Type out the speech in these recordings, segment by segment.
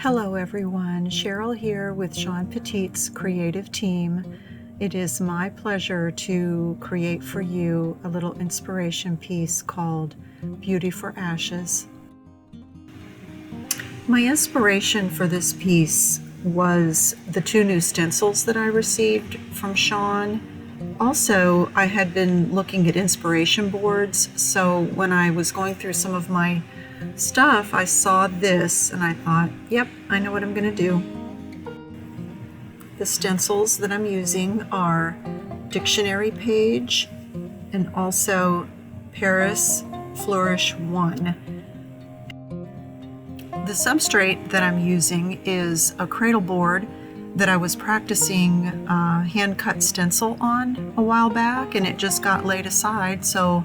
Hello everyone, Cheryl here with Sean Petit's creative team. It is my pleasure to create for you a little inspiration piece called Beauty for Ashes. My inspiration for this piece was the 2 new stencils that I received from Sean. Also, I had been looking at inspiration boards, so when I was going through some of my stuff, I saw this and I thought, yep, I know what I'm going to do. The stencils that I'm using are Dictionary Page and also Paris Flourish 1. The substrate that I'm using is a cradle board that I was practicing hand-cut stencil on a while back, and it just got laid aside, so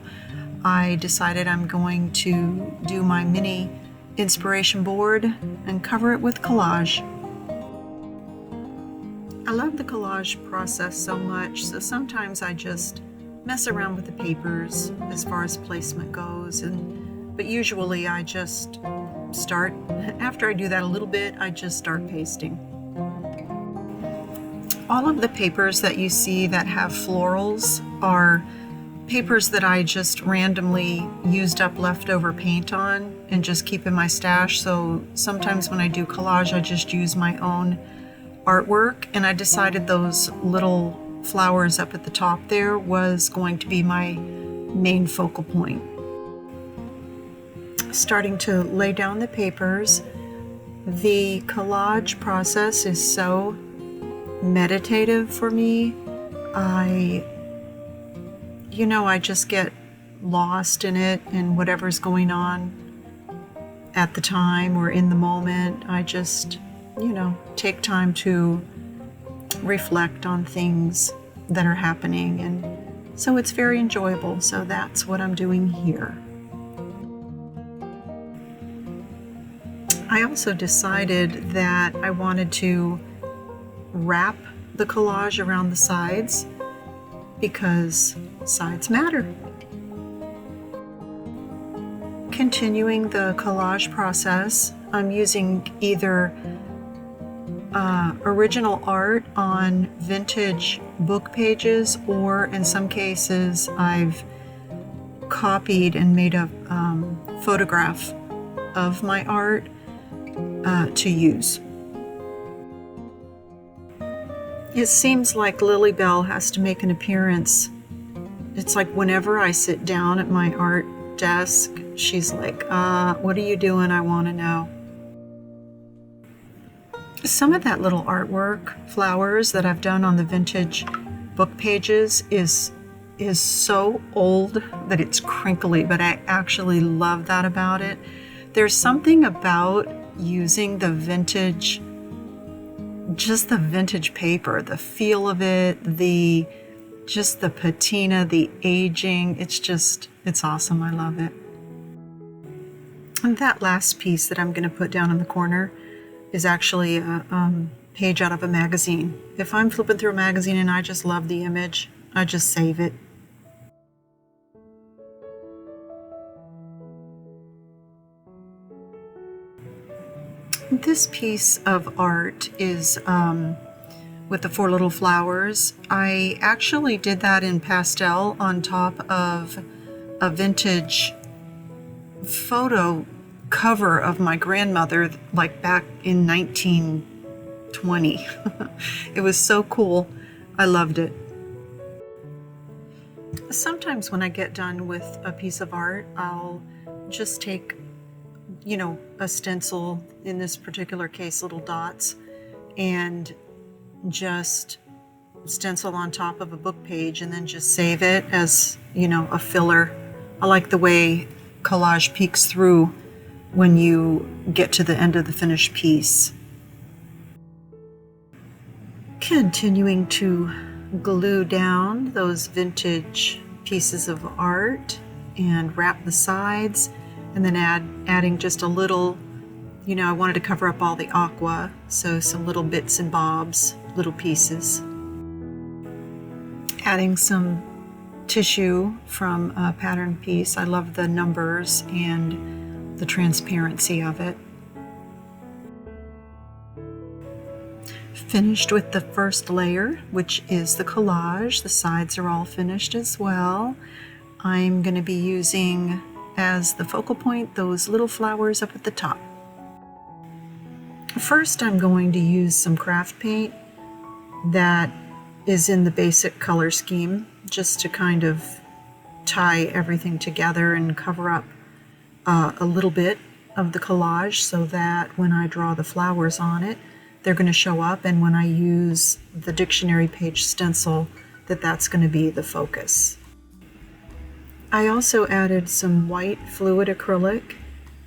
I decided I'm going to do my mini inspiration board and cover it with collage. I love the collage process so much, so sometimes I just mess around with the papers as far as placement goes, but usually I just start, after I do that a little bit, I just start pasting. All of the papers that you see that have florals are papers that I just randomly used up leftover paint on and just keep in my stash. So sometimes when I do collage, I just use my own artwork, and I decided those little flowers up at the top there was going to be my main focal point. Starting to lay down the papers. The collage process is so meditative for me. I just get lost in it and whatever's going on at the time or in the moment. I just, take time to reflect on things that are happening. And so it's very enjoyable. So that's what I'm doing here. I also decided that I wanted to wrap the collage around the sides because sides matter. Continuing the collage process, I'm using either original art on vintage book pages, or in some cases I've copied and made a photograph of my art to use. It seems like Lily Bell has to make an appearance. It's like whenever I sit down at my art desk, she's like, what are you doing? I want to know. Some of that little artwork, flowers that I've done on the vintage book pages is so old that it's crinkly, but I actually love that about it. There's something about using the vintage paper, the feel of it, the patina, the aging, it's awesome. I love it. And that last piece that I'm going to put down in the corner is actually a page out of a magazine. If I'm flipping through a magazine and I just love the image, I just save it. This piece of art is with the 4 little flowers. I actually did that in pastel on top of a vintage photo cover of my grandmother, like back in 1920. It was so cool. I loved it. Sometimes when I get done with a piece of art, I'll just take a stencil, in this particular case little dots, and just stencil on top of a book page and then just save it as a filler. I like the way collage peeks through when you get to the end of the finished piece. Continuing to glue down those vintage pieces of art and wrap the sides, and then adding just a little, I wanted to cover up all the aqua, so some little bits and bobs, little pieces. Adding some tissue from a pattern piece. I love the numbers and the transparency of it. finished with the first layer, which is the collage. The sides are all finished as well. I'm going to be using as the focal point those little flowers up at the top. First, I'm going to use some craft paint that is in the basic color scheme, just to kind of tie everything together and cover up a little bit of the collage so that when I draw the flowers on it, they're going to show up, and when I use the dictionary page stencil, that's going to be the focus. I also added some white fluid acrylic.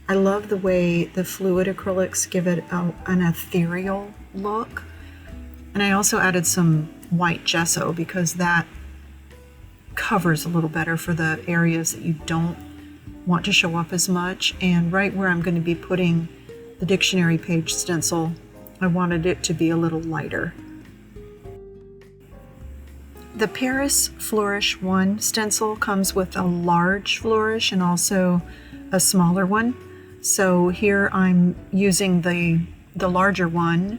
I love the way the fluid acrylics give it an ethereal look. And I also added some white gesso because that covers a little better for the areas that you don't want to show up as much. And right where I'm going to be putting the dictionary page stencil, I wanted it to be a little lighter. The Paris Flourish 1 stencil comes with a large flourish and also a smaller one. So here I'm using the larger one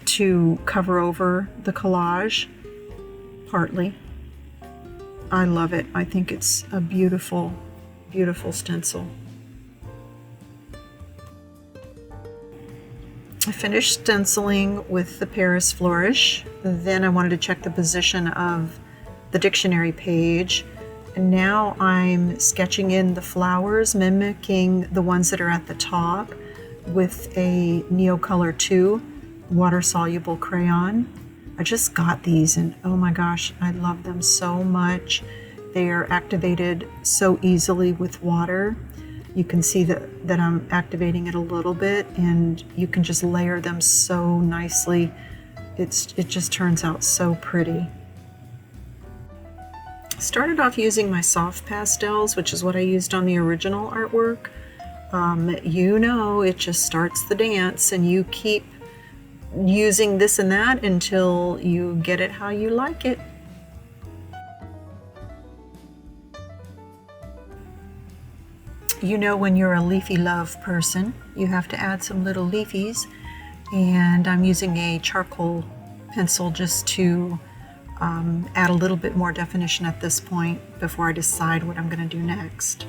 to cover over the collage partly. I love it. I think it's a beautiful, beautiful stencil. I finished stenciling with the Paris Flourish. Then I wanted to check the position of the dictionary page. And now I'm sketching in the flowers, mimicking the ones that are at the top with a Neocolor 2 water-soluble crayon. I just got these and oh my gosh, I love them so much. They are activated so easily with water. You can see that I'm activating it a little bit, and you can just layer them so nicely. It just turns out so pretty. Started off using my soft pastels, which is what I used on the original artwork. It just starts the dance, and you keep using this and that until you get it how you like it. When you're a leafy love person, you have to add some little leafies, and I'm using a charcoal pencil just to add a little bit more definition at this point before I decide what I'm going to do next.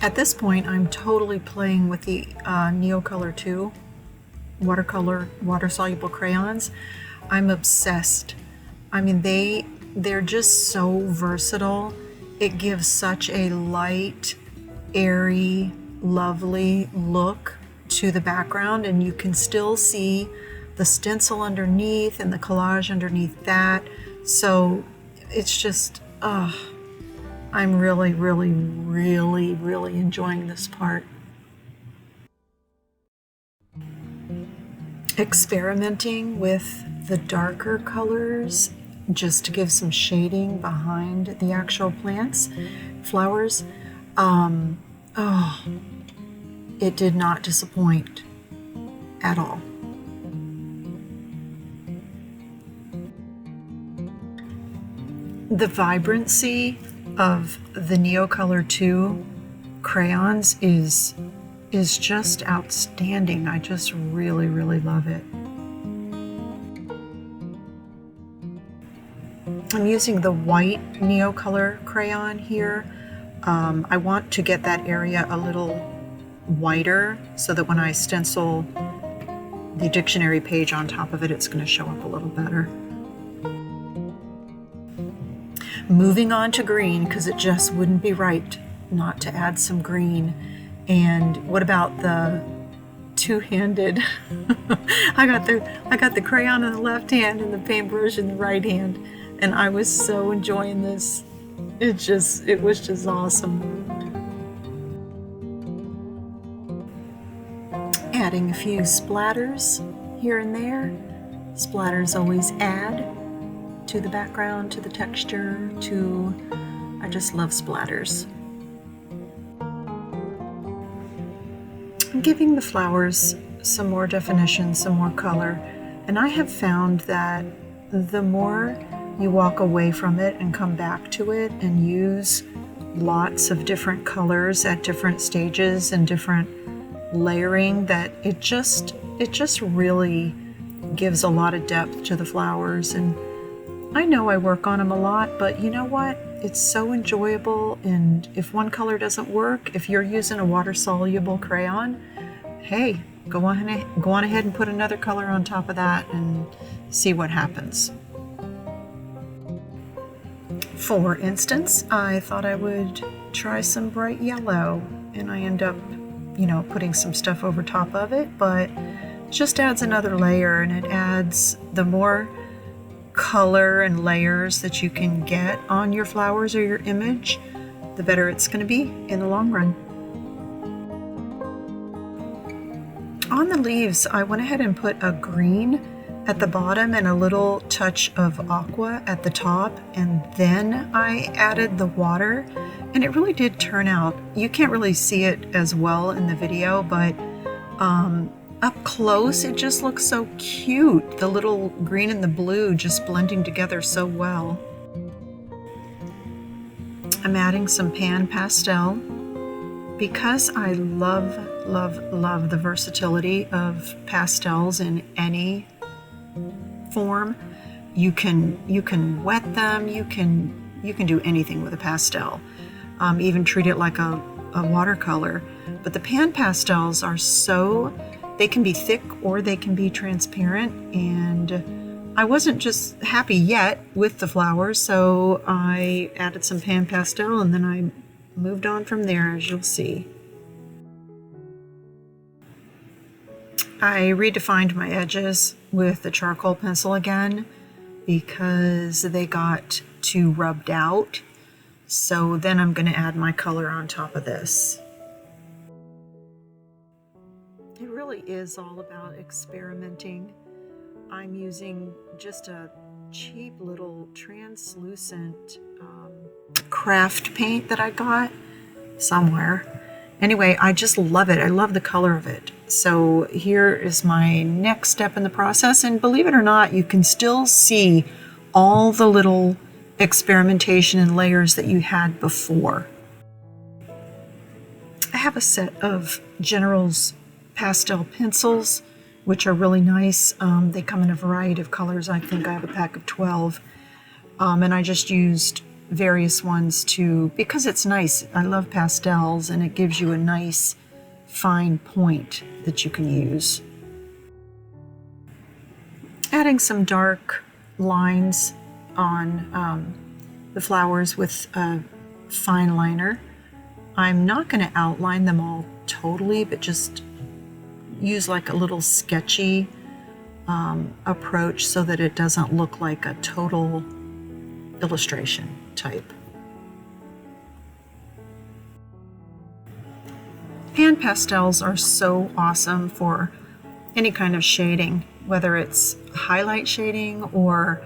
At this point, I'm totally playing with the Neocolor 2 water-soluble crayons. I'm obsessed. I mean, they're just so versatile. It gives such a light, airy, lovely look to the background, and you can still see the stencil underneath and the collage underneath that. So it's just, I'm really, really, really, really enjoying this part. Experimenting with the darker colors just to give some shading behind the actual flowers. It did not disappoint at all. The vibrancy of the Neocolor 2 crayons is just outstanding. I just really, really love it. I'm using the white Neocolor crayon here. I want to get that area a little whiter so that when I stencil the dictionary page on top of it, it's going to show up a little better. Moving on to green, because it just wouldn't be right not to add some green. And what about the two-handed? I got the crayon in the left hand and the paintbrush in the right hand, and I was so enjoying this. It was just awesome. Adding a few splatters here and there. Splatters always add to the background, to the texture, I just love splatters. I'm giving the flowers some more definition, some more color, and I have found that the more you walk away from it and come back to it and use lots of different colors at different stages and different layering that it just really gives a lot of depth to the flowers. And I know I work on them a lot, but you know what? It's so enjoyable, and if one color doesn't work, if you're using a water-soluble crayon, hey, go on ahead and put another color on top of that and see what happens. For instance, I thought I would try some bright yellow, and I end up, putting some stuff over top of it, but it just adds another layer, and it adds the more color and layers that you can get on your flowers or your image, the better it's going to be in the long run. On the leaves, I went ahead and put a green at the bottom and a little touch of aqua at the top, and then I added the water, and it really did turn out. You can't really see it as well in the video, but up close it just looks so cute. The little green and the blue just blending together so well. I'm adding some pan pastel because I love the versatility of pastels in any form. You can wet them, you can do anything with a pastel, even treat it like a watercolor. But the pan pastels are they can be thick or they can be transparent, and I wasn't just happy yet with the flowers, so I added some pan pastel and then I moved on from there, as you'll see. I redefined my edges with the charcoal pencil again because they got too rubbed out. So then I'm going to add my color on top of this. It really is all about experimenting. I'm using just a cheap little translucent craft paint that I got somewhere. Anyway, I just love it. I love the color of it. So here is my next step in the process, and believe it or not, you can still see all the little experimentation and layers that you had before. I have a set of General's pastel pencils, which are really nice. They come in a variety of colors. I think I have a pack of 12. And I just used various ones because it's nice. I love pastels, and it gives you a nice fine point that you can use. Adding some dark lines on the flowers with a fine liner. I'm not going to outline them all totally, but just use like a little sketchy approach so that it doesn't look like a total illustration type. Pan pastels are so awesome for any kind of shading, whether it's highlight shading or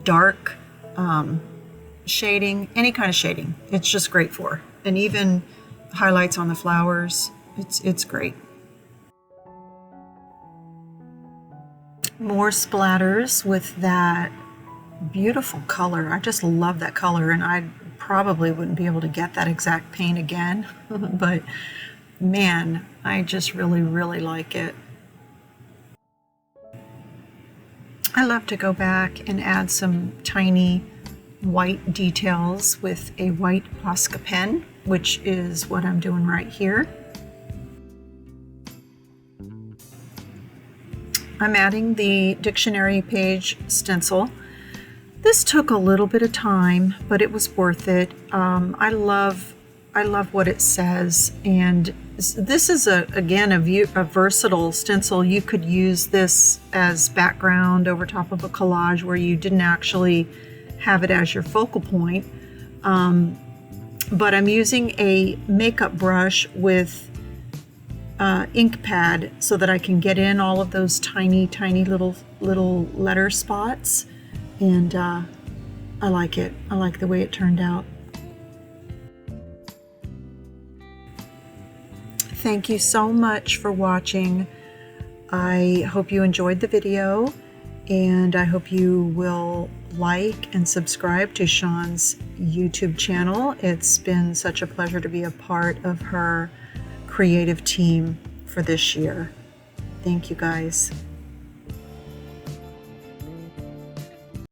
dark shading, any kind of shading. It's just great for, and even highlights on the flowers. It's great. More splatters with that beautiful color. I just love that color, and I probably wouldn't be able to get that exact paint again, but man, I just really like it. I love to go back and add some tiny white details with a white Posca pen, which is what I'm doing right here. I'm adding the dictionary page stencil. This took a little bit of time, but it was worth it. I love what it says, and this is again a versatile stencil. You could use this as background over top of a collage where you didn't actually have it as your focal point. But I'm using a makeup brush with ink pad so that I can get in all of those tiny little letter spots, and I like it. I like the way it turned out. Thank you so much for watching. I hope you enjoyed the video, And I hope you will like and subscribe to Sean's YouTube channel. It's been such a pleasure to be a part of her creative team for this year. Thank you, guys.